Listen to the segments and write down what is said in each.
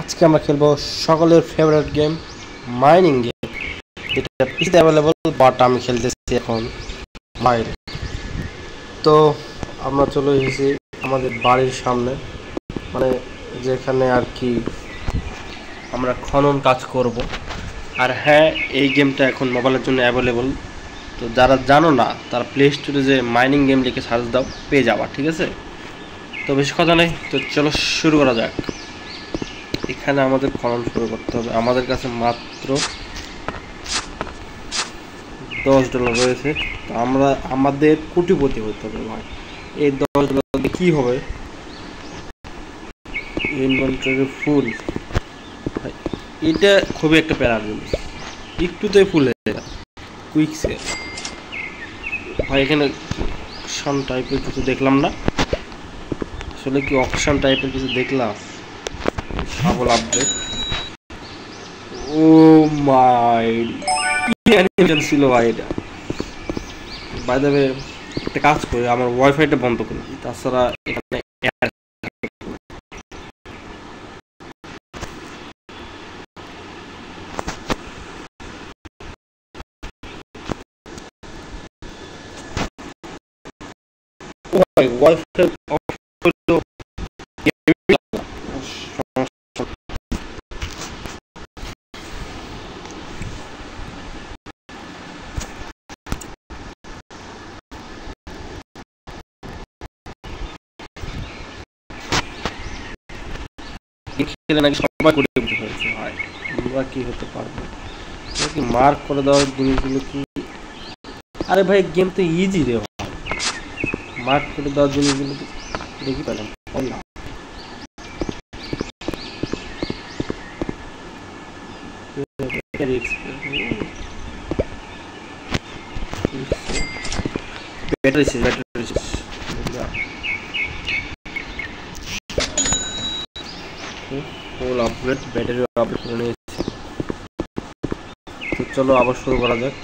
আজকে আমরা খেলবো সকলের ফেভারিট গেম মাইনিং গেম। এটা পিসিতে অ্যাভেলেবল, বাট আমি খেলতেছি এখন মোবাইল। তো আমরা চলে এসেছি আমাদের বাড়ির সামনে, মানে যেখানে আর কি আমরা খনন কাজ করব। আর হ্যাঁ, এই গেমটা এখন মোবাইলের জন্য অ্যাভেলেবল। তো যারা জানো না তারা প্লে স্টোরে যে মাইনিং গেম লিখে সার্চ দাও, পেয়ে যাবা, ঠিক আছে? তো বেশি কথা নেই, তো চলো শুরু করা যাক। এখানে আমাদের খনন শুরু করতে হবে। আমাদের কাছে মাত্র $10 রয়েছে। তো আমাদের কোটিপতি হতে হবে ভাই। এই $10 কি হবে? ইনভেন্টরি ফুল, এটা খুবই একটা প্যারার জিনিস। একটুতে ফুল হয়ে যায়, কুইক সেল ভাই। এখানে অকশন টাইপের কিছু দেখলাম না, আসলে কি অকশন টাইপের কিছু দেখলাম? সাবল আপডেট, ও মাই, কি অ্যানিমেশন ছিল ভাই এটা। বাই দ্য ওয়ে, একটা কাজ করি, আমার ওয়াইফাইটা বন্ধ করে দিই, তাছাড়া এখানে ওয়াইফাই অফ করলেও খেলে নাকি সবাই করে উঠে হয়েছে ভাই। আমরা কি হতে পারবো? কি মার্ক করে দেওয়ার জিনিসগুলো কি? আরে ভাই, গেম তো ইজি রে ভাই, মার্ক করে দেওয়ার জিনিসগুলো দেখি পেলাম না। ব্যাটারি শেষ, ব্যাটারি শেষ। ফুল আপগ্রেড, ব্যাটারি আপগ্রেড করে নিয়েছি। তো চলো আবার শুরু করা যাক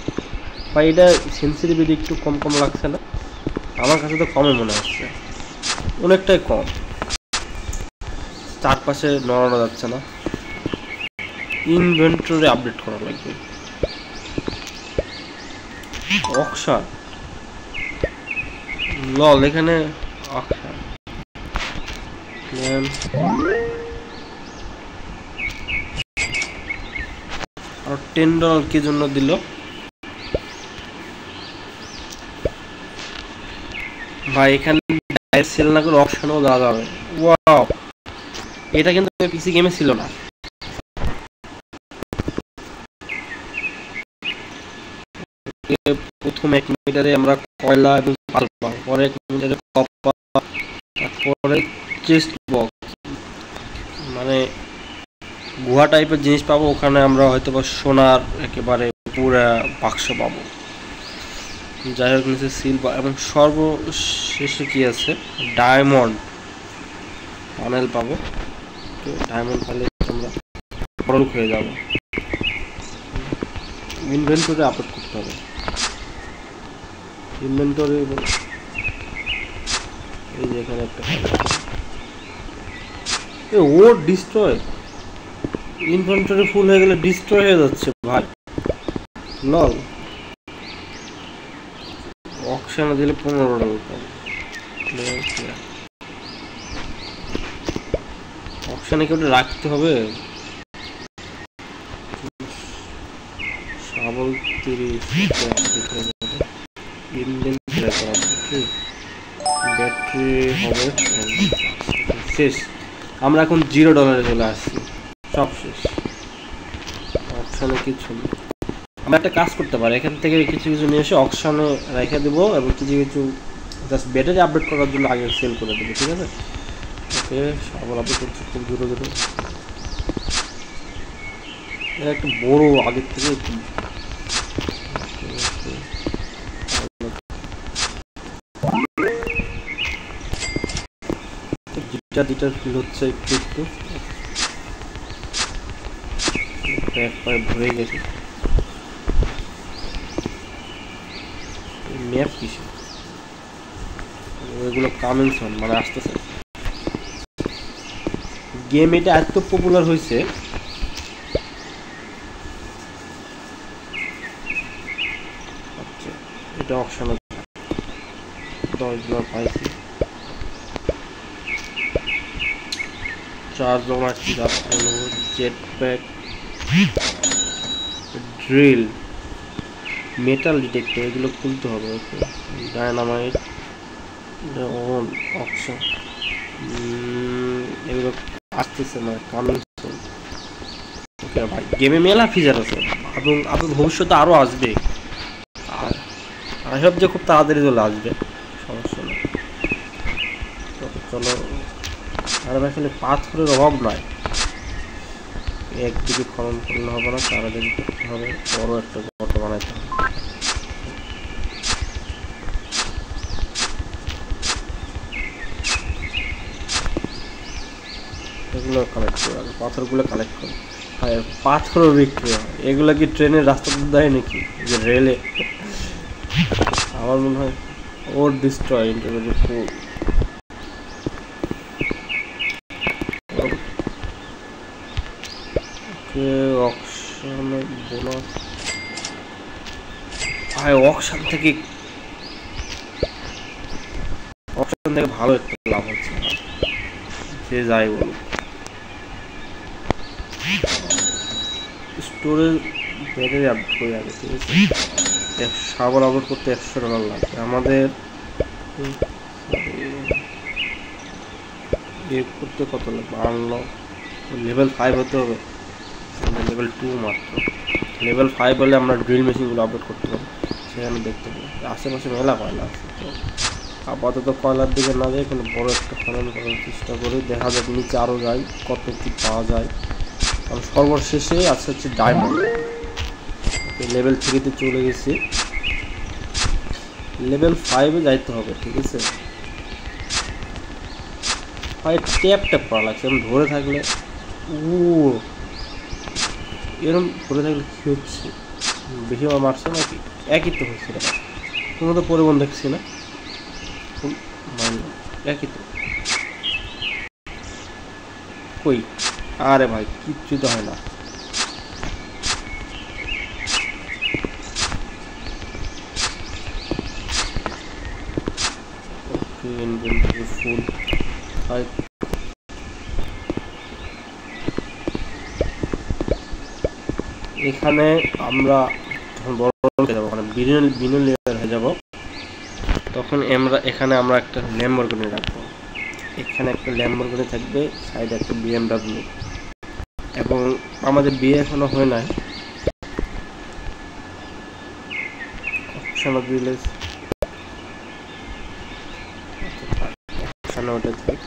ভাই। এটা সেন্সিটিভিটি একটু কম কম লাগছে না? আমার কাছে তো কমই মনে হচ্ছে, অনেকটাই কম। চারপাশে নড়ানো যাচ্ছে না। ইনভেন্টরি আপডেট করা লাগবে। অকশন, লল, এখানে অকশন আর $10 কি জন্য দিল ভাই? এখানে সেল না করে অপশনও দেওয়া যাবে। ওয়াও, এটা কিন্তু পিসি গেমে ছিল না। প্রথম 1 মিটারে আমরা কয়লা এবং পাল পাবো, পরে 1 মিটারে কপার, তারপরে চেস্ট বক্স, মানে গুহা টাইপের জিনিস পাবো। ওখানে আমরা হয়তো বা সোনার একেবারে পুরা বাক্স পাবো। যাই হোক, নিচে সিলভার এবং সর্বশেষে কি আছে, ডায়মন্ড প্যানেল পাবো। তো ডায়মন্ড পালে আমরা বড়লোক হয়ে যাব। ইনভেন্টরি আপলোড করতে হবে। ইনভেন্টরি, এই যে এখানে একটা ও ডিস্ট্রয়, ইনভেন্টরি ফুল হয়ে গেলে ডিস্ট্রয় হয়ে যাচ্ছে ভাই, লল। অকশনে দিলে $15 পাবো। অকশনে কি ওটা রাখতে হবে? সাবল 30, ব্যাটারি হবে শেষ। আমরা এখন $0 চলে আসছি, সব শেষ। অকশনে কিছু নেই। আমরা একটা কাজ করতে পারি, এখান থেকে কিছু কিছু নিয়ে এসে অকশনে রেখে দেবো এবং কিছু কিছু জাস্ট ব্যাটারি আপডেট করার জন্য আগে সেল করে দেবো, ঠিক আছে? ওকে, সাবল আপডেট করছে খুব দ্রুত দ্রুত। এটা একটু বড় আগের থেকে একটু। জিটার ফিল হচ্ছে একটু একটু, একবার ভরে গেছে। ম্যাপ কিসে? ওইগুলো কামিং সন, মানে আসতেছে। গেম এটা এত পপুলার হয়েছে, আচ্ছা এটা অপশন $10 পাইছি, $4 jet pack, drill, metal detector, এগুলো খুলতে হবে। ওকে, ডায়নামাইট, অপশন, এগুলো আসতেছে না, কামিং সুন। ওকে ভাই, গেমে মেলা ফিচার আছে এবং ভবিষ্যতে আরও আসবে, আর আই হোপ যে খুব তাড়াতাড়ি চলে আসবে, সমস্যা নেই। চলো, আর ভাই খালি পাথরের অভাব নয়, একদিকে খনন করলে হবে না, তাড়াতাড়ি করতে হবে, বড় একটা গর্ত বানাইতে হবে। এগুলো কালেক্ট করে আগে, পাথরগুলো কালেক্ট করে। হ্যাঁ, পাথরও বিক্রি হয়, এগুলো কি ট্রেনের রাস্তা দেয় নাকি, যে রেলে? আমার মনে হয় ওর ডিস্ট্রয় ইন্টারভিউ ফুল। ওকে, অকশন বোনাস, ভাই অকশন থেকে ভালো একটা লাভ হচ্ছে, যে যাই বলুক। স্টোরেজ ব্যাটারি আপডেট করে আগে, ঠিক আছে? সাবল আপলোড করতে $100 লাগবে আমাদের, করতে কত লাগবে? আনলক লেভেল 5 হতে হবে, লেভেল 2 মাত্র। লেভেল 5 হলে আমরা ড্রিল মেশিনগুলো আপলোড করতে পারবো, সেখানে দেখতে পাবো আশেপাশে মেলা কয়লা আছে। তো আপাতত কয়লার দিকে না যায়, কোনো বড় একটা খনন করার চেষ্টা করি, দেখা যাক নিচে আরও যাই কত কি পাওয়া যায়। কারণ সর্বশেষে আছে হচ্ছে ডায়মন্ড। লেভেল 3-তে চলে গেছি, লেভেল 5-এ যাইতে হবে, ঠিক আছে? ভাই ট্যাপ করা লাগছে, এরকম ধরে থাকলে, এরকম ধরে থাকলে কী হচ্ছে? বেশি মারছে নাকি? একই তো হচ্ছে, কোনো তো পরিবহন দেখছি না, একই তো। কই? আরে ভাই কিচ্ছু তো হয় না। ফুল এখানে আমরা যখন বড় হয়ে যাবো, মানে বিলিয়ন লেয়ার হয়ে যাব, তখন এখানে আমরা একটা ল্যাম্বরগিনি রাখবো। এখানে একটা ল্যাম্বরগিনি থাকবে, সাইডে একটা BMW, এবং আমাদের বিয়ে এখনো হয় নাই। অপশন দিলে ওটা থাক,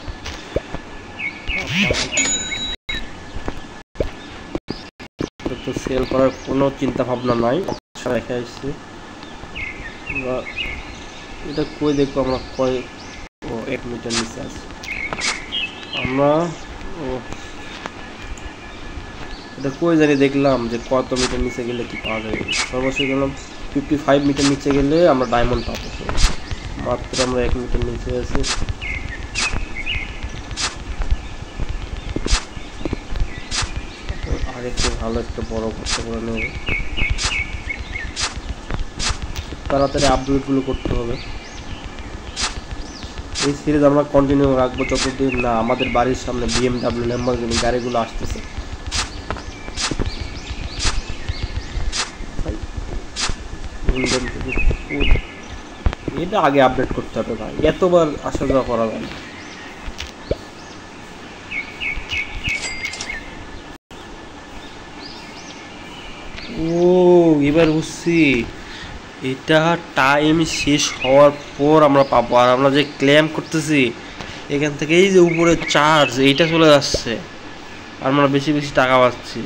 তো সেল করার কোনো চিন্তা ভাবনা নাই, রেখে আসছি। এটা কই দেখবো আমরা, কয় 1 মিটার নিচে আছে আমরা, এটা কই জানি দেখলাম যে কত মিটার নিচে গেলে কি পাওয়া যায়। সর্বশেষ গেলাম 55 মিটার নিচে গেলে আমরা ডায়মন্ড পাবো, মাত্র আমরা 1 মিটার নিচে আছি। আর একটু ভালো একটা বড় করতে করে নেব, তাড়াতাড়ি আপডেটগুলো করতে হবে। এই সিরিজ আমরা কন্টিনিউ রাখবো যতদিন না আমাদের বাড়ির সামনে BMW ল্যাম্বরগিনি গাড়িগুলো আসতেছে। এটা আগে আপডেট করতে হবে ভাই, এতবার আসা যাওয়া করা যায় না। ও এবার বুঝছি, এটা টাইম শেষ হওয়ার পর আমরা পাবো, আর আমরা যে ক্লেম করতেছি এখান থেকে এই যে উপরে চার্জ এইটা চলে যাচ্ছে, আর আমরা বেশি বেশি টাকা পাচ্ছি।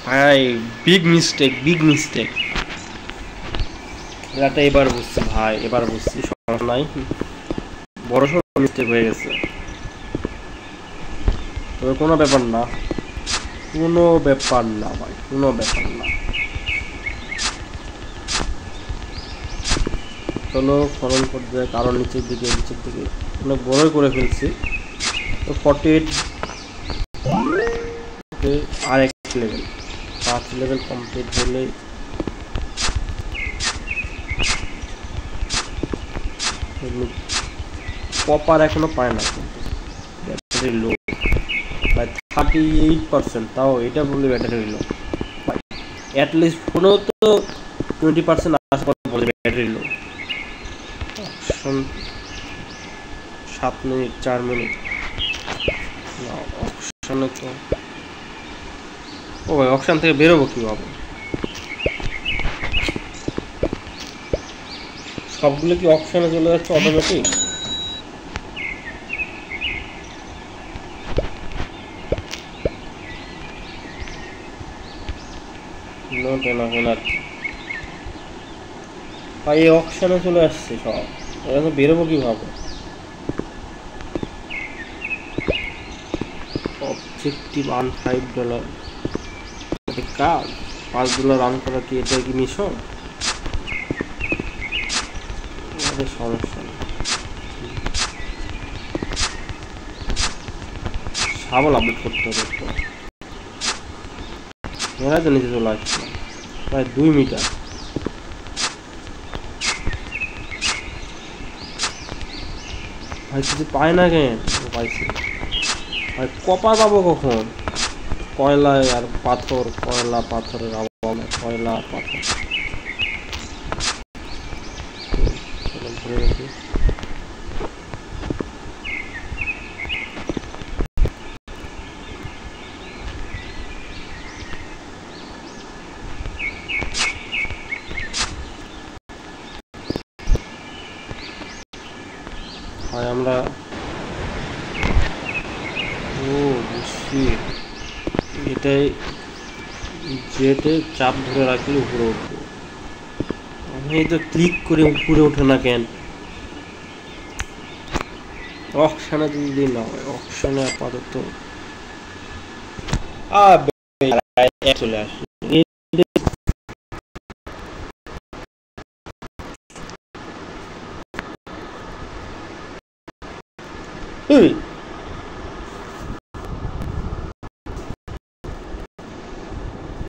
ভাই বিগ মিস্টেক খেলাটা এবার বুঝছি ভাই, এবার বুঝছি, সমস্যা নাই, বড় সড় মিস্টেক হয়ে গেছে। তবে কোনো ব্যাপার না ভাই, কোনো ব্যাপার না। চলো খনন করতে, কারণ নিচের দিকে অনেক বড়ই করে ফেলছি, তো 48 আর এক লেভেল 5 লেভেল কমপ্লিট হলে কপার এখনো পায় না কিন্তু ব্যাটারি লো বাই 38%, তাও এটা বললে ব্যাটারি লো বাই অ্যাটলিস্ট ফোনেও তো 20% আসার পর বলে ব্যাটারি লো। অপশন 7 মিনিট 4 মিনিট অপশনে তো ও ভাই অপশন থেকে বেরোবো কিভাবে? সবগুলো কি অপশনে চলে যাচ্ছে অটোমেটিক? ভাই এই অপশনে চলে আসছে সব, এখন বেরোবো কিভাবে? অবজেক্টিভ আর্ন $5 কাজ $5 রান করা কি এটা কি মিশন? সমস্যা নেই, সাবল আপডেট করতে হবে তো। মেলা তো নিচে চলে আসছে প্রায় 2 মিটার। ভাই কিছু পায় না কেন? পাইছি ভাই, কপার পাবো কখন? কয়লা আর পাথর, কয়লা পাথরের অভাব, কয়লা আর পাথর ধরে রাখি। ভাই আমরা বুঝছি, এটাই জেটে চাপ ধরে রাখলে উপরে উঠবো। আমি তো ক্লিক করে উপরে ওঠে না কেন? অকশানে যদি না হয়, অকশানে আপাতত চলে আসে।